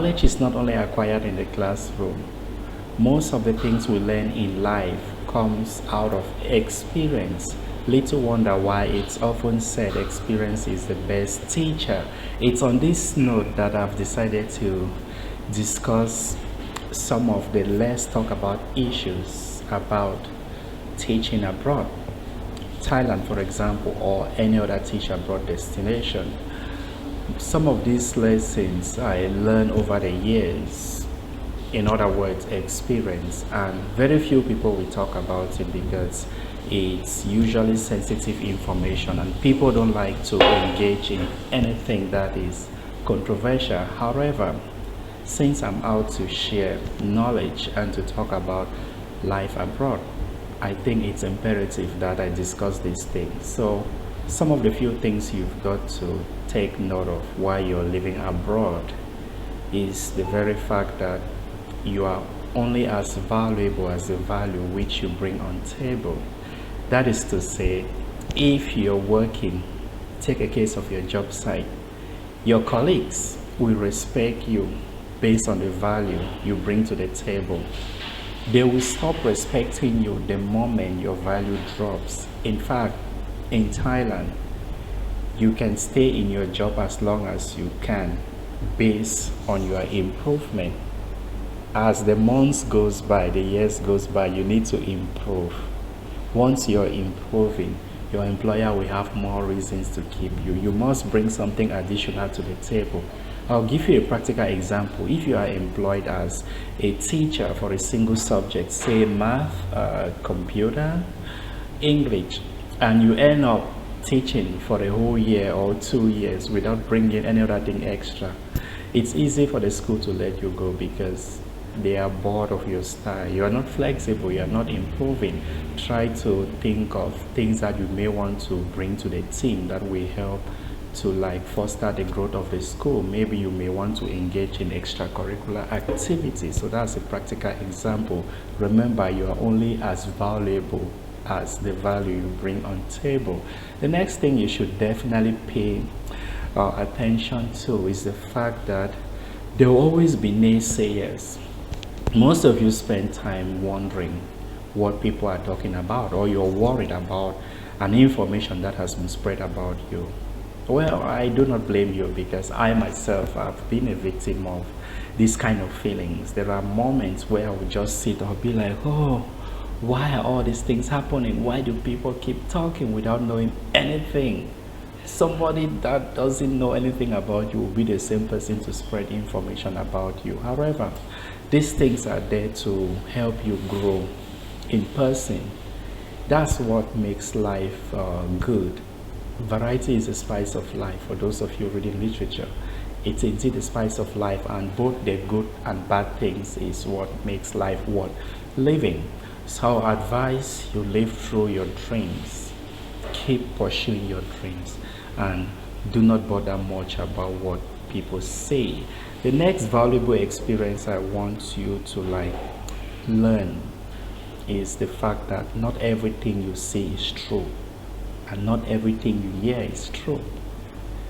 Knowledge is not only acquired in the classroom. Most of the things we learn in life comes out of experience. Little wonder why it's often said experience is the best teacher. It's on this note that I've decided to discuss some of the less talked about issues about teaching abroad. Thailand, for example, or any other teach abroad destination. Some of these lessons I learned over the years, in other words, experience, and very few people will talk about it because it's usually sensitive information and people don't like to engage in anything that is controversial. However, since I'm out to share knowledge and to talk about life abroad, I think it's imperative that I discuss these things. So some of the few things you've got to take note of while you're living abroad is the very fact that you are only as valuable as the value which you bring on table. That is to say, if you're working, take a case of your job site, your colleagues will respect you based on the value you bring to the table. They will stop respecting you the moment your value drops. In fact, in Thailand, you can stay in your job as long as you can based on your improvement. As the months goes by, the years goes by, you need to improve. Once you're improving, your employer will have more reasons to keep you. You must bring something additional to the table. I'll give you a practical example. If you are employed as a teacher for a single subject, say math, computer, English, and you end up teaching for a whole year or 2 years without bringing any other thing extra, it's easy for the school to let you go because they are bored of your style. You are not flexible, you are not improving. Try to think of things that you may want to bring to the team that will help to foster the growth of the school. Maybe you may want to engage in extracurricular activities. So that's a practical example. Remember, you are only as valuable as the value you bring on table. The next thing you should definitely pay attention to is the fact that there will always be naysayers. Most of you spend time wondering what people are talking about, or you're worried about an information that has been spread about you. Well, I do not blame you because I myself have been a victim of these kind of feelings. There are moments where I would just sit or be like, oh, why are all these things happening? Why do people keep talking without knowing anything? Somebody that doesn't know anything about you will be the same person to spread information about you. However, these things are there to help you grow in person. That's what makes life good. Variety is the spice of life. For those of you reading literature, it's indeed the spice of life, and both the good and bad things is what makes life worth living. So I advise you live through your dreams. Keep pursuing your dreams and do not bother much about what people say. The next valuable experience I want you to learn is the fact that not everything you see is true, and not everything you hear is true.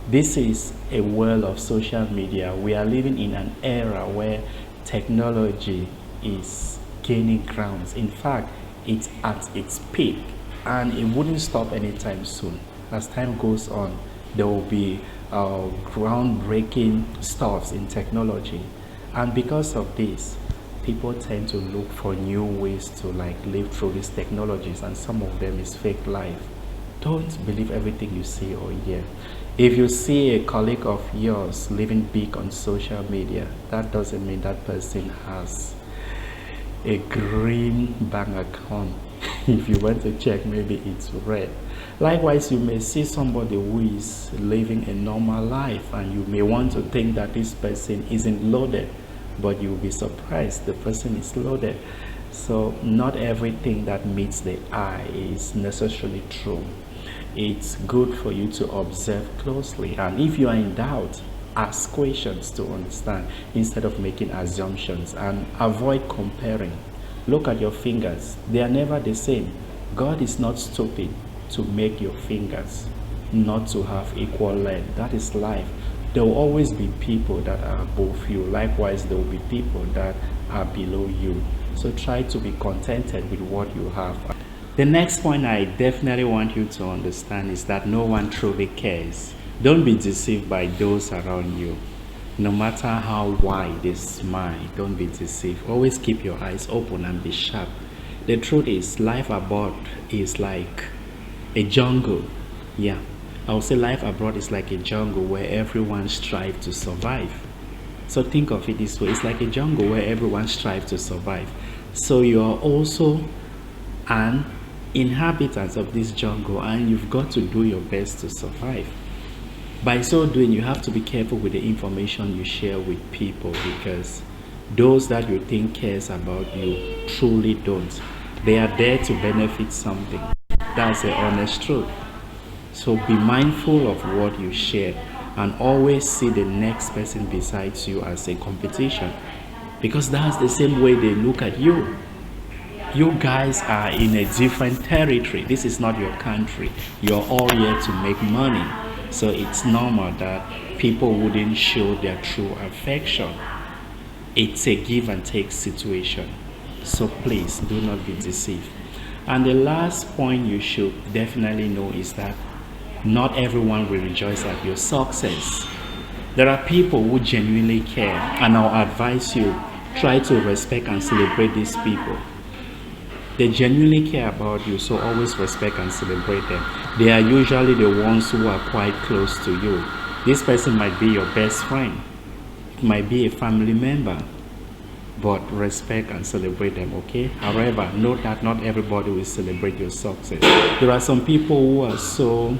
This is a world of social media. We are living in an era where technology is gaining grounds. In fact, it's at its peak, and it wouldn't stop anytime soon. As time goes on, there will be groundbreaking stuffs in technology, and because of this, people tend to look for new ways to live through these technologies, and some of them is fake life. Don't believe everything you see or hear. If you see a colleague of yours living big on social media, that doesn't mean that person has a green bank account. If you want to check, maybe it's red. Likewise, you may see somebody who is living a normal life, and you may want to think that this person isn't loaded, but you'll be surprised the person is loaded. So not everything that meets the eye is necessarily true. It's good for you to observe closely, and if you are in doubt, ask questions to understand instead of making assumptions, and avoid comparing. Look at your fingers. They are never the same. God is not stupid to make your fingers not to have equal length. That is life. There will always be people that are above you. Likewise, there will be people that are below you. So try to be contented with what you have. The next point I definitely want you to understand is that no one truly cares. Don't be deceived by those around you. No matter how wide they smile, don't be deceived. Always keep your eyes open and be sharp. The truth is, life abroad is like a jungle. Yeah, I would say life abroad is like a jungle where everyone strives to survive. So think of it this way. It's like a jungle where everyone strives to survive. So you are also an inhabitant of this jungle, and you've got to do your best to survive. By so doing, you have to be careful with the information you share with people, because those that you think cares about you truly don't. They are there to benefit something. That's the honest truth. So be mindful of what you share, and always see the next person besides you as a competition, because that's the same way they look at you. You guys are in a different territory. This is not your country. You're all here to make money. So it's normal that people wouldn't show their true affection. It's a give and take situation. So please do not be deceived. And the last point you should definitely know is that not everyone will rejoice at your success. There are people who genuinely care, and I'll advise you, try to respect and celebrate these people. They genuinely care about you, so always respect and celebrate them. They are usually the ones who are quite close to you. This person might be your best friend, it might be a family member, but respect and celebrate them, okay? However, note that not everybody will celebrate your success. There are some people who are so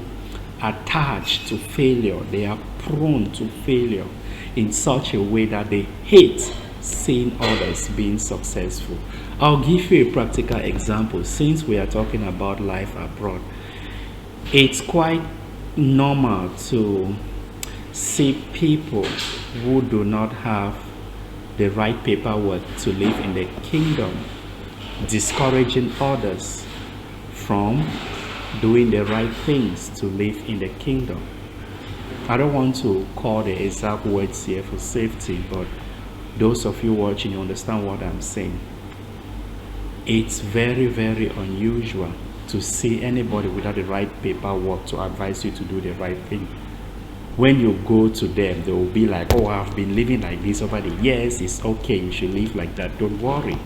attached to failure, they are prone to failure in such a way that they hate seeing others being successful. I'll give you a practical example. Since we are talking about life abroad, it's quite normal to see people who do not have the right paperwork to live in the kingdom discouraging others from doing the right things to live in the kingdom. I don't want to call the exact words here for safety, but those of you watching, you understand what I'm saying. It's very, very unusual to see anybody without the right paperwork to advise you to do the right thing. When you go to them, they will be like, oh, I've been living like this over the years, it's okay, you should live like that, don't worry.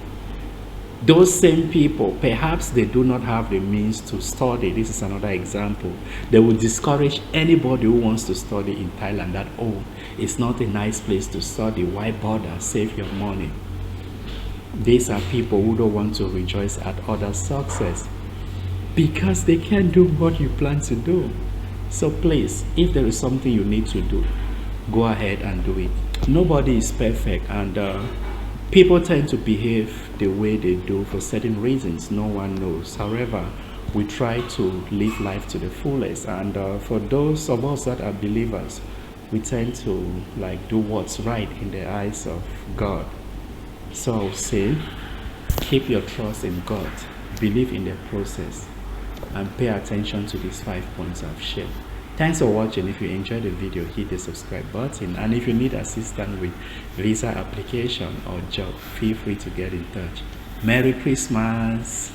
Those same people, perhaps they do not have the means to study. This is another example. They will discourage anybody who wants to study in Thailand that, oh, it's not a nice place to study, why bother, save your money. These are people who don't want to rejoice at others' success because they can't do what you plan to do. So please, if there is something you need to do, go ahead and do it. Nobody is perfect, and people tend to behave the way they do for certain reasons. No one knows. However, we try to live life to the fullest, and for those of us that are believers, we tend to do what's right in the eyes of God. So I'll say, keep your trust in God, believe in the process, and pay attention to these 5 points I've shared. Thanks for watching. If you enjoyed the video, hit the subscribe button, and if you need assistance with visa application or job, feel free to get in touch. Merry Christmas.